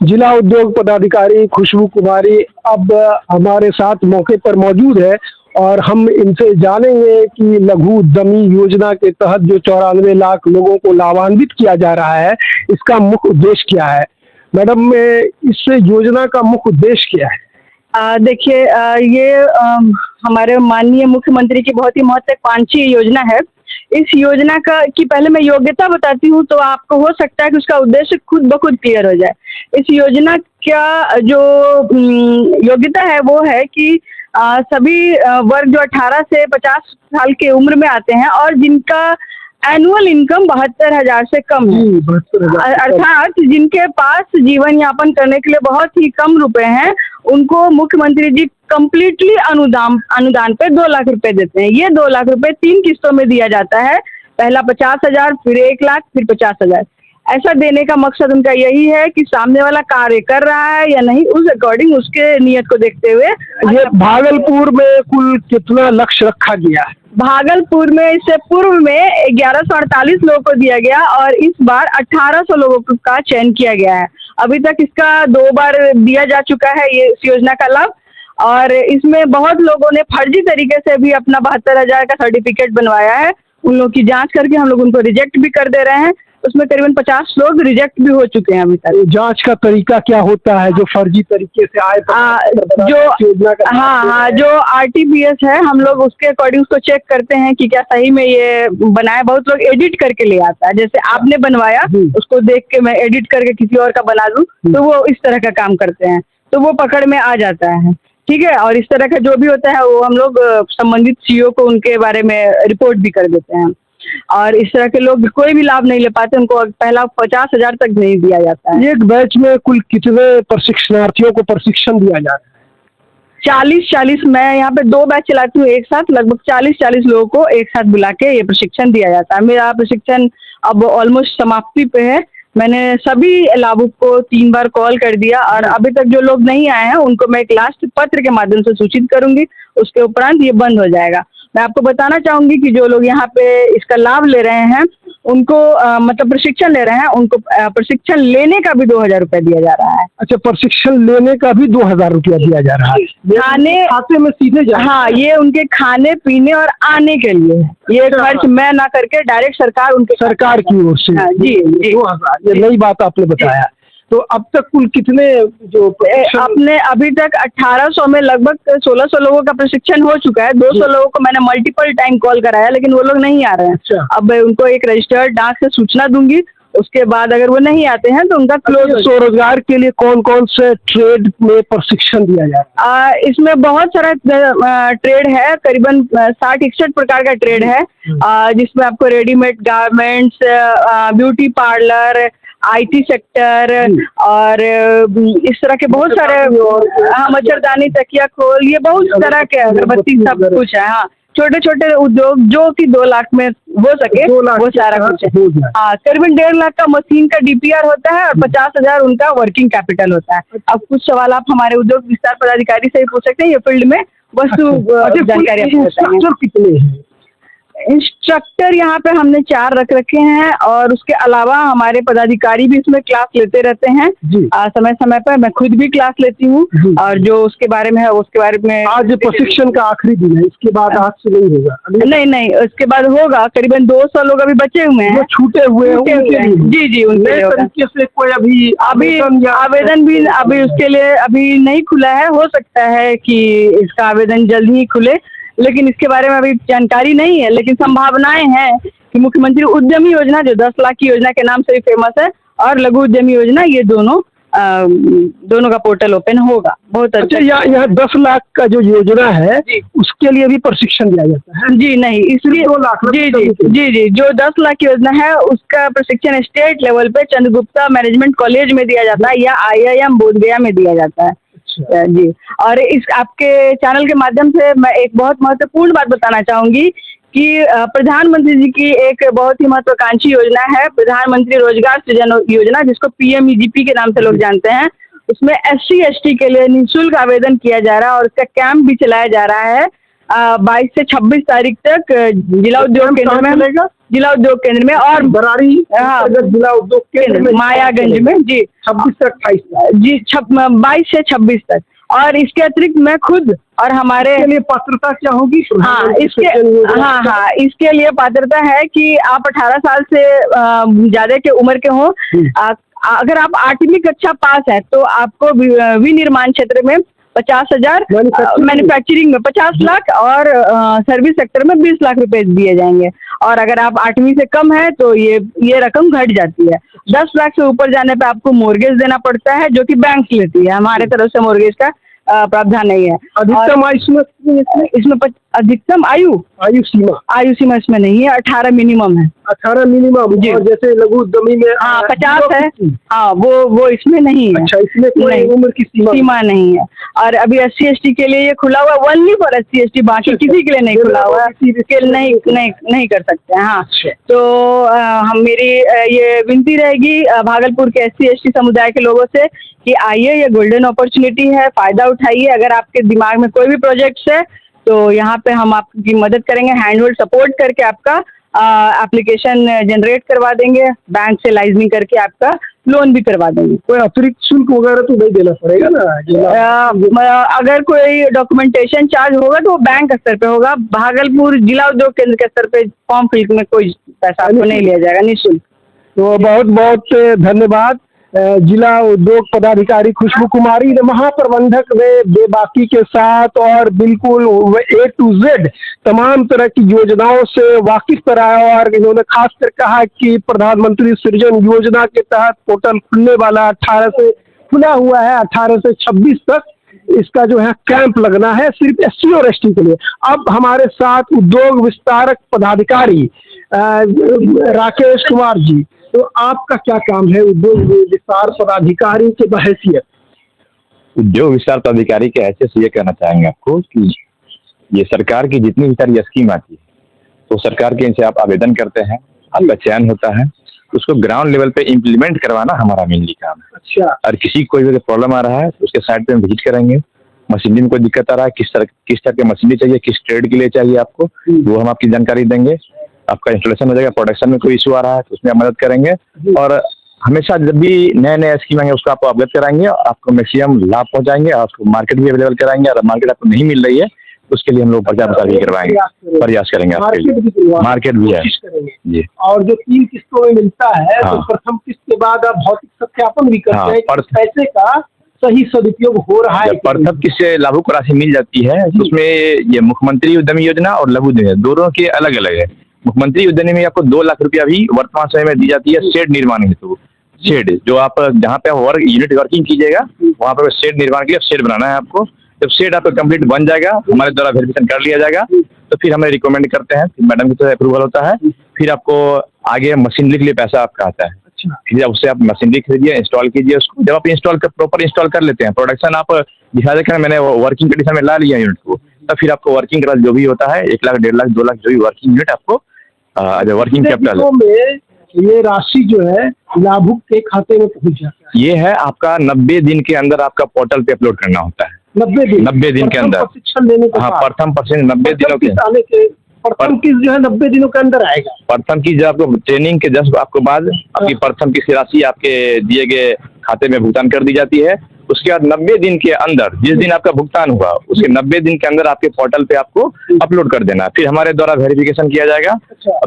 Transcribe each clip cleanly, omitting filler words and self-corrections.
जिला उद्योग पदाधिकारी खुशबू कुमारी अब हमारे साथ मौके पर मौजूद है और हम इनसे जानेंगे कि लघु उद्यमी योजना के तहत जो 94 लाख लोगों को लाभान्वित किया जा रहा है, इसका मुख्य उद्देश्य क्या है। मैडम, इस योजना का मुख्य उद्देश्य क्या है? देखिए, ये हमारे माननीय मुख्यमंत्री की बहुत ही महत्वाकांक्षी योजना है। इस योजना का की पहले मैं योग्यता बताती हूँ, तो आपको हो सकता है कि उसका उद्देश्य खुद ब खुद क्लियर हो जाए। इस योजना का जो योग्यता है वो है कि सभी वर्ग जो 18 से 50 साल की उम्र में आते हैं और जिनका एनुअल इनकम 72,000 से कम है, अर्थात जिनके पास जीवन यापन करने के लिए बहुत ही कम रुपए हैं, उनको मुख्यमंत्री जी कंप्लीटली अनुदान पे 2 लाख रुपए देते हैं। ये 2 लाख रुपए 3 किस्तों में दिया जाता है, पहला 50,000, फिर 1 लाख, फिर 50,000। ऐसा देने का मकसद उनका यही है कि सामने वाला कार्य कर रहा है या नहीं, उस अकॉर्डिंग उसके नियत को देखते हुए। ये भागलपुर में कुल कितना लक्ष्य रखा गया है? भागलपुर में इससे पूर्व में 1148 लोगों को दिया गया और इस बार 1800 लोगों का चयन किया गया है। अभी तक इसका 2 बार दिया जा चुका है ये इस योजना का लाभ, और इसमें बहुत लोगों ने फर्जी तरीके से भी अपना 72,000 का सर्टिफिकेट बनवाया है। उन लोगों की जांच करके हम लोग उनको रिजेक्ट भी कर दे रहे हैं। उसमें करीबन 50 लोग रिजेक्ट भी हो चुके हैं अभी तक। जांच का तरीका क्या होता है जो फर्जी तरीके से आए? जो RTPS है, हम लोग उसके अकॉर्डिंग उसको चेक करते हैं कि क्या सही में ये बनाए। बहुत लोग एडिट करके ले आता है, जैसे आपने बनवाया उसको देख के मैं एडिट करके किसी और का बना दूं, तो वो इस तरह का काम करते हैं, तो वो पकड़ में आ जाता है। ठीक है, और इस तरह का जो भी होता है वो हम लोग संबंधित CO को उनके बारे में रिपोर्ट भी कर देते हैं। और इस तरह के लोग कोई भी लाभ नहीं ले पाते, उनको पहला 50,000 तक नहीं दिया जाता है। एक बैच में कुल कितने प्रशिक्षणार्थियों को प्रशिक्षण दिया जा रहा है? 40 मैं यहाँ पे 2 बैच चलाती हूँ एक साथ, लगभग 40 लोगों को एक साथ बुला के ये प्रशिक्षण दिया जाता है। मेरा प्रशिक्षण अब ऑलमोस्ट समाप्ति पे है। मैंने सभी लाभुक को 3 बार कॉल कर दिया और अभी तक जो लोग नहीं आए हैं उनको मैं एक लास्ट पत्र के माध्यम से सूचित करूंगी, उसके उपरांत ये बंद हो जाएगा। मैं आपको बताना चाहूंगी कि जो लोग यहाँ पे इसका लाभ ले रहे हैं उनको मतलब प्रशिक्षण ले रहे हैं, उनको प्रशिक्षण लेने का भी 2,000 रुपया दिया जा रहा है। अच्छा, प्रशिक्षण लेने का भी 2,000 रुपया दिया जा रहा है? खाने खाते में सीधे जा? हाँ, ये उनके खाने पीने और आने के लिए, ये खर्च मैं ना करके डायरेक्ट सरकार की ओर से। जी 2,000, ये नई बात आपने बताया। तो अब तक कुल कितने जो अपने अभी तक 1800 में लगभग 1600 लोगों का प्रशिक्षण हो चुका है। 200 लोगों को मैंने मल्टीपल टाइम कॉल कराया, लेकिन वो लोग नहीं आ रहे हैं। अच्छा। अब मैं उनको एक रजिस्टर्ड डाक से सूचना दूंगी, उसके बाद अगर वो नहीं आते हैं तो उनका क्लोज। स्वरोजगार के लिए कौन कौन से ट्रेड में प्रशिक्षण दिया जाता है? इसमें बहुत सारा ट्रेड है, करीबन 60-61 प्रकार का ट्रेड है, जिसमें आपको readymade garments, beauty parlour, IT sector और इस तरह के बहुत सारे, मच्छरदानी, तकिया खोल, ये बहुत तरह के अगरबत्ती सब कुछ है। हाँ, छोटे छोटे उद्योग जो कि 2 लाख में हो सके वो सारा कुछ है। हाँ, करीबन 1.5 लाख का मशीन का DPR होता है और 50,000 उनका वर्किंग कैपिटल होता है। अब कुछ सवाल आप हमारे उद्योग विस्तार पदाधिकारी से ही पूछ सकते हैं, ये फील्ड में वस्तु जानकारी इंस्ट्रक्टर कितने हैं? इंस्ट्रक्टर यहाँ पे हमने 4 रख रखे हैं और उसके अलावा हमारे पदाधिकारी भी इसमें क्लास लेते रहते हैं समय समय पर। मैं खुद भी क्लास लेती हूँ और जो उसके बारे में है उसके बारे में। आज प्रशिक्षण का आखिरी दिन है, इसके बाद आज से नहीं होगा? नहीं, उसके बाद होगा। करीबन 200 लोग अभी बचे हुए हैं, छूटे हुए हैं। जी उनके तरीके से कोई अभी आवेदन भी अभी उसके लिए अभी नहीं खुला है। हो सकता है कि इसका आवेदन जल्द ही खुले, लेकिन इसके बारे में अभी जानकारी नहीं है। लेकिन संभावनाएं हैं कि मुख्यमंत्री उद्यमी योजना जो 10 लाख की योजना के नाम से भी फेमस है और लघु उद्यमी योजना, ये दोनों का पोर्टल ओपन होगा। बहुत अच्छा। यहाँ 10 लाख का जो योजना है उसके लिए भी प्रशिक्षण दिया जाता है? जी नहीं, इसलिए 2 लाख। जी जो 10 लाख की योजना है उसका प्रशिक्षण स्टेट लेवल पे चंद्रगुप्ता मैनेजमेंट कॉलेज में दिया जाता है या IIM बोधगया में दिया जाता है। जी, और इस आपके चैनल के माध्यम से मैं एक बहुत महत्वपूर्ण बात बताना चाहूंगी कि प्रधानमंत्री जी की एक बहुत ही महत्वाकांक्षी योजना है, प्रधानमंत्री रोजगार सृजन योजना, जिसको PMEGP के नाम से लोग जानते हैं। उसमें SC ST के लिए निःशुल्क आवेदन किया जा रहा है और उसका कैंप भी चलाया जा रहा है 22 से 26 तारीख तक जिला उद्योग केंद्र में। जिला उद्योग केंद्र में, और बरारी हाँ, अंतर्गत जिला उद्योग केंद्र में मायागंज में जी 26 से 28 जी 22 से 26 तक। और इसके अतिरिक्त मैं खुद और हमारे के लिए पात्रता क्या होगी? हाँ इसके लिए पात्रता है कि आप 18 साल से ज्यादा के उम्र के हो। अगर आप 8वीं कक्षा पास है तो आपको विनिर्माण क्षेत्र में 50,000, मैन्युफैक्चरिंग में 50 लाख और सर्विस सेक्टर में 20 लाख रुपए दिए जाएंगे। और अगर आप 8वीं से कम है तो ये रकम घट जाती है। 10 लाख से ऊपर जाने पे आपको मोर्गेज देना पड़ता है, जो कि बैंक लेती है। हमारे तरफ से मोर्गेज का प्रावधान नहीं है। अधिकतम आयु इसमें अधिकतम आयु सीमा इसमें नहीं है, 18 मिनिमम है। 18 मिनिमम जी। और जैसे लघु उद्यमी में 50 है, हाँ वो इसमें नहीं है। अच्छा, इसमें कोई उम्र की सीमा नहीं है। और अभी SC/ST के लिए ये खुला हुआ, ओनली फॉर SC/ST, बाकी किसी के लिए नहीं खुला हुआ है, नहीं कर सकते हैं। हाँ, तो हम मेरी ये विनती रहेगी भागलपुर के SC/ST समुदाय के लोगों से कि आइए, ये गोल्डन अपॉर्चुनिटी है, फायदा उठाइए। अगर आपके दिमाग में कोई भी प्रोजेक्ट्स है तो यहाँ पे हम आपकी मदद करेंगे, हैंड होल्ड सपोर्ट करके आपका एप्लीकेशन जनरेट करवा देंगे, बैंक से लाइजनिंग करके आपका लोन भी करवा देंगे। कोई अतिरिक्त शुल्क वगैरह तो नहीं देना पड़ेगा ना? अगर कोई डॉक्यूमेंटेशन चार्ज होगा तो वो बैंक स्तर पे होगा। भागलपुर जिला उद्योग केंद्र के स्तर पे फॉर्म फिल में कोई पैसा आपको नहीं लिया जाएगा, निःशुल्क। तो बहुत बहुत धन्यवाद जिला उद्योग पदाधिकारी खुशबू कुमारी ने महाप्रबंधक में बेबाकी के साथ और बिल्कुल A to Z तमाम तरह की योजनाओं से वाकिफ कराया। और इन्होंने खासकर कहा कि प्रधानमंत्री सृजन योजना के तहत पोर्टल खुलने वाला 18 से खुला हुआ है, 18 से 26 तक इसका जो है कैंप लगना है सिर्फ SC और ST के लिए। अब हमारे साथ उद्योग विस्तारक पदाधिकारी राकेश कुमार जी, तो आपका क्या काम है उद्योग विस्तार पदाधिकारी के बहैसियत? उद्योग विस्तार पदाधिकारी के हैसियत से ये कहना चाहेंगे आपको कि ये सरकार की जितनी भी सारी स्कीम आती है तो सरकार के इनसे आप आवेदन करते हैं, आपका चयन होता है, उसको ग्राउंड लेवल पे इम्प्लीमेंट करवाना हमारा मेनली काम है। अच्छा। और किसी कोई भी प्रॉब्लम आ रहा है तो उसके साइड पे हम विजिट करेंगे, मशीनरी में कोई दिक्कत आ रहा है, किस तरह की मशीनरी चाहिए, किस ट्रेड के लिए चाहिए आपको, वो हम आपकी जानकारी देंगे। आपका इंस्टॉलेशन हो जाएगा, प्रोडक्शन में कोई इशू आ रहा है तो उसमें आप मदद करेंगे। और हमेशा जब भी नए स्कीम आएंगे उसको आपको अवगत कराएंगे, आपको मैक्सिमम लाभ पहुंचाएंगे, आपको मार्केट भी अवेलेबल कराएंगे। और मार्केट आपको नहीं मिल रही है उसके लिए हम लोग प्रचार प्रसार भी करवाएंगे, प्रयास करेंगे आपके लिए। मार्केट भी है जी। और जो 3 किस्तों में मिलता है तो प्रथम किस्त के बाद आप भौतिक सत्यापन भी करते हैं कि पैसे का सही सदुपयोग हो रहा है। प्रथम किस्त से लाभुक राशि मिल जाती है तो उसमें ये मुख्यमंत्री उद्यमी योजना और लघु उद्यमी दोनों के अलग अलग है। मुख्यमंत्री उद्यमी में आपको 2 लाख रुपया भी वर्तमान समय में दी जाती है शेड निर्माण हेतु। शेड जो आप जहाँ पे वर्क यूनिट वर्किंग कीजिएगा वहाँ पे शेड निर्माण के लिए शेड बनाना है आपको। जब शेड आपका कंप्लीट बन जाएगा, हमारे द्वारा वेरिफिकेशन कर लिया जाएगा, तो फिर हमें रिकमेंड करते हैं, फिर मैडम की तरफ अप्रूवल होता है, फिर आपको आगे मशीनरी के लिए पैसा आपका आता है। फिर उससे आप मशीनरी खरीदिए, इंस्टॉल कीजिए उसको। जब आप प्रॉपर इंस्टॉल कर लेते हैं, प्रोडक्शन आप दिखा देकर मैंने वर्किंग कंडीशन में ला लिया यूनिट को, तब फिर आपको वर्किंग का जो भी होता है 1 लाख, 1.5 लाख, 2 लाख जो भी वर्किंग यूनिट आपको वर्किंग कैपिटल में ये राशि जो है लाभुक के खाते में पहुंच जाता है। ये है आपका 90 दिन के अंदर आपका पोर्टल पे अपलोड करना होता है। 90 दिन के अंदर प्रशिक्षण लेने के बाद प्रथम प्रशिक्षण 90 दिनों के प्रथम किस्त जो है 90 दिनों के अंदर आएगा। प्रथम की जब आपको ट्रेनिंग के जस्ट आपको बाद आपकी प्रथम की राशि आपके दिए गए खाते में भुगतान कर दी जाती है। उसके बाद 90 दिन के अंदर, जिस दिन आपका भुगतान हुआ उसके 90 दिन के अंदर आपके पोर्टल पे आपको अपलोड कर देना। फिर हमारे द्वारा वेरिफिकेशन किया जाएगा।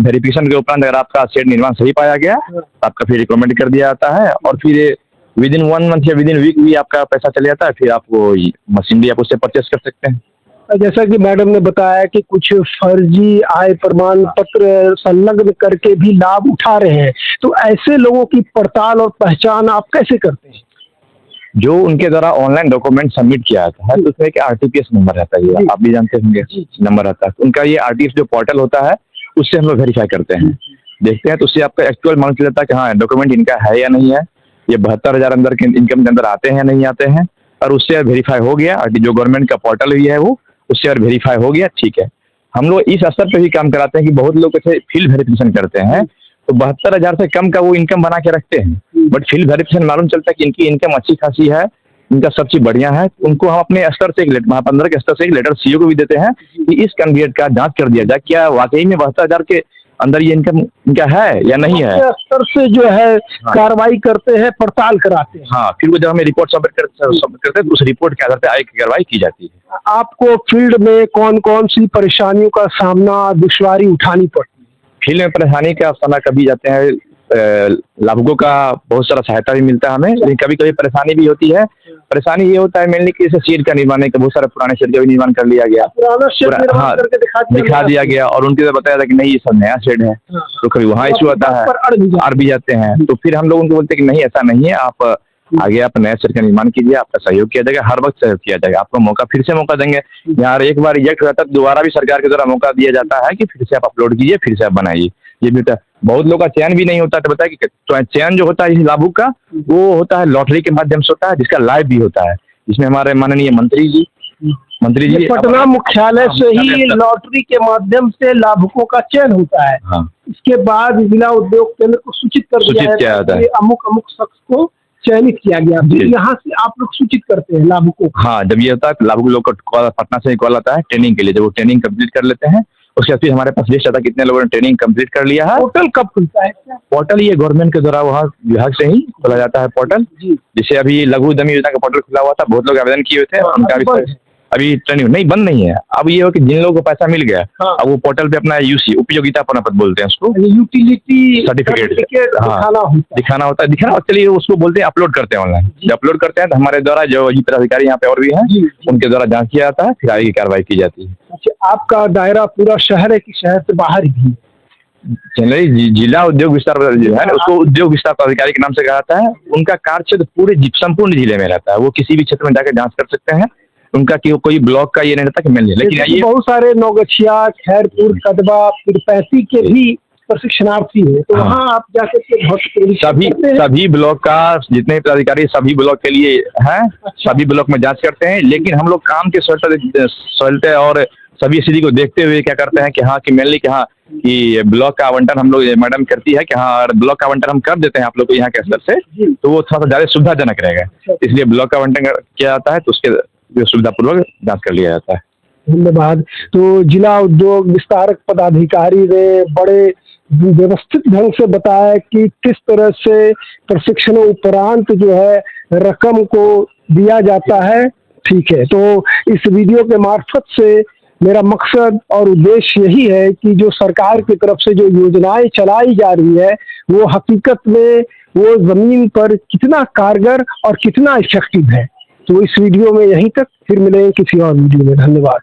वेरिफिकेशन के उपरांत अगर आपका शेड निर्माण सही पाया गया तो आपका फिर रिकमेंड कर दिया जाता है और फिर विदिन 1 मंथ या विदिन वीक भी आपका पैसा चले जाता है। फिर आपको मशीनरी आप उससे परचेस कर सकते हैं। जैसा कि मैडम ने बताया कि कुछ फर्जी आय प्रमाण पत्र संलग्न करके भी लाभ उठा रहे हैं, तो ऐसे लोगों की पड़ताल और पहचान आप कैसे करते हैं? जो उनके द्वारा ऑनलाइन डॉक्यूमेंट सबमिट किया जाता है तो उसमें एक RTPS नंबर रहता है, आप भी जानते होंगे नंबर रहता है। उनका ये RTPS जो पोर्टल होता है उससे हम लोग वेरीफाई करते हैं, देखते हैं, तो उससे आपका एक्चुअल मालूम चल जाता है कि हाँ डॉक्यूमेंट इनका है या नहीं है, ये 72,000 अंदर के इनकम के अंदर आते हैं नहीं आते हैं। और उससे वेरीफाई हो गया, जो गवर्नमेंट का पोर्टल भी है वो उससे और वेरीफाई हो गया, ठीक है। हम लोग इस स्तर पे भी काम कराते हैं कि बहुत लोग ऐसे फील्ड वेरिफिकेशन करते हैं तो 72,000 से कम का वो इनकम बना के रखते हैं, बट फील्ड वेरिफिकेशन मालूम चलता है कि इनकी इनकम अच्छी खासी है, इनका सब चीज बढ़िया है। उनको हम अपने स्तर से एक महाप्रबंधक के स्तर से एक लेटर CO को भी देते हैं कि इस कैंडिडेट का जांच कर दिया जाए, क्या वाकई में 72,000 के अंदर ये इनकम इनका है या नहीं है। स्तर से जो है कार्रवाई करते हैं, पड़ताल कराते हैं। हाँ, फिर वो जब हमें रिपोर्ट सबमिट करते हैं तो उस रिपोर्ट के आधार पर आगे की कार्रवाई की जाती है। आपको फील्ड में कौन कौन सी परेशानियों का सामना, दुश्वारी उठानी पड़ती है? फील्ड में परेशानी का सामना कभी जाते हैं, लाभुकों का बहुत सारा सहायता भी मिलता है हमें, लेकिन कभी कभी परेशानी भी होती है। परेशानी ये होता है मेनली कि जैसे शेड का निर्माण है, बहुत सारे पुराने शेड का भी निर्माण कर लिया गया, पुराना शेड हाँ, करके दिखा दिया गया और उनके तो बताया था कि नहीं ये सब नया शेड है, तो कभी वहाँ इशू आता है, अड़ भी जाते हैं। तो फिर हम लोग उनको बोलते हैं कि नहीं ऐसा नहीं है, आप आगे आप नया शेड का निर्माण कीजिए, आपका सहयोग किया जाएगा, हर वक्त सहयोग किया जाएगा, आपको मौका फिर से मौका देंगे। यहाँ एक बार रिजेक्ट हो जाता है दोबारा भी सरकार के द्वारा मौका दिया जाता है कि फिर से आप अपलोड कीजिए, फिर से आप बनाइए। ये भी होता है, बहुत लोग का चयन भी नहीं होता, तो बताया कि तो चयन जो होता है इस लाभुक का वो होता है लॉटरी के माध्यम से होता है, जिसका लाइव भी होता है, जिसमें हमारे माननीय मंत्री जी पटना मुख्यालय से ही लॉटरी के माध्यम से लाभुकों का चयन होता है। हाँ, इसके बाद जिला उद्योग केंद्र को सूचित कर दिया जाता है, अमुक अमुक शख्स को चयनित किया गया। यहाँ से आप लोग सूचित करते हैं लाभुकों को। हाँ, जब ये होता है तो लाभुक लोग को पटना से कॉल आता है ट्रेनिंग के लिए, जब वो ट्रेनिंग कंप्लीट कर लेते हैं उसके बाद फिर हमारे पास लिस्ट आता है कितने लोगों ने ट्रेनिंग कंप्लीट कर लिया है। पोर्टल कब खुलता है? पोर्टल ये गवर्नमेंट के द्वारा वहाँ विभाग से ही खोला जाता है पोर्टल। जैसे अभी लघु उद्यमी योजना का पोर्टल खुला हुआ था, बहुत लोग आवेदन किए हुए थे, उनका अभी ट्रेनिंग नहीं बंद नहीं है। अब ये हो कि जिन लोगों को पैसा मिल गया अब वो पोर्टल पे अपना यूसी उपयोगिता प्रमाण पत्र बोलते हैं उसको, यूटिलिटी सर्टिफिकेट दिखाना होता है, चलिए उसको बोलते हैं अपलोड करते हैं ऑनलाइन। जब अपलोड करते हैं तो हमारे द्वारा जो पदाधिकारी यहाँ पे और भी हैं उनके द्वारा जांच किया जाता है, फिर आगे की कार्रवाई की जाती है। अच्छा, आपका दायरा पूरा शहर है कि शहर से बाहर भी? जनरली जिला उद्योग विस्तार जो है उसको उद्योग विस्तार पदाधिकारी के नाम से कहा जाता है। उनका कार्य क्षेत्र पूरे संपूर्ण जिले में रहता है, वो किसी भी क्षेत्र में जाकर जांच कर सकते हैं। उनका कोई ब्लॉक का ये नहीं रहता कि मिल जाए। लेकिन ये बहुत सारे नौगछिया, खैरपुर, कदवा, पीरपैंती के भी प्रशिक्षणार्थी है, तो वहाँ आप जाकर सभी ब्लॉक का जितने पदाधिकारी सभी ब्लॉक के लिए हैं। सभी ब्लॉक में जांच करते हैं, लेकिन हम लोग काम के सरलता और सभी स्थिति को देखते हुए क्या करते हैं कि हाँ कि मेनली कि हाँ कि ब्लॉक का आवंटन हम लोग मैडम करती है कि हाँ ब्लॉक का आवंटन हम कर देते हैं आप लोग को यहाँ के स्तर से, तो वो थोड़ा सा ज़्यादा सुविधाजनक रहेगा, इसलिए ब्लॉक का आवंटन किया जाता है, तो उसके सुविधापूर्वक जांच कर लिया जाता है। धन्यवाद। तो जिला उद्योग विस्तारक पदाधिकारी ने बड़े व्यवस्थित ढंग से बताया कि किस तरह से प्रशिक्षण उपरांत जो है रकम को दिया जाता है। ठीक है, तो इस वीडियो के मार्फत से मेरा मकसद और उद्देश्य यही है कि जो सरकार की तरफ से जो योजनाएं चलाई जा रही है वो हकीकत में वो जमीन पर कितना कारगर और कितना इफेक्टिव है। तो इस वीडियो में यहीं तक, फिर मिलेंगे किसी और वीडियो में। धन्यवाद।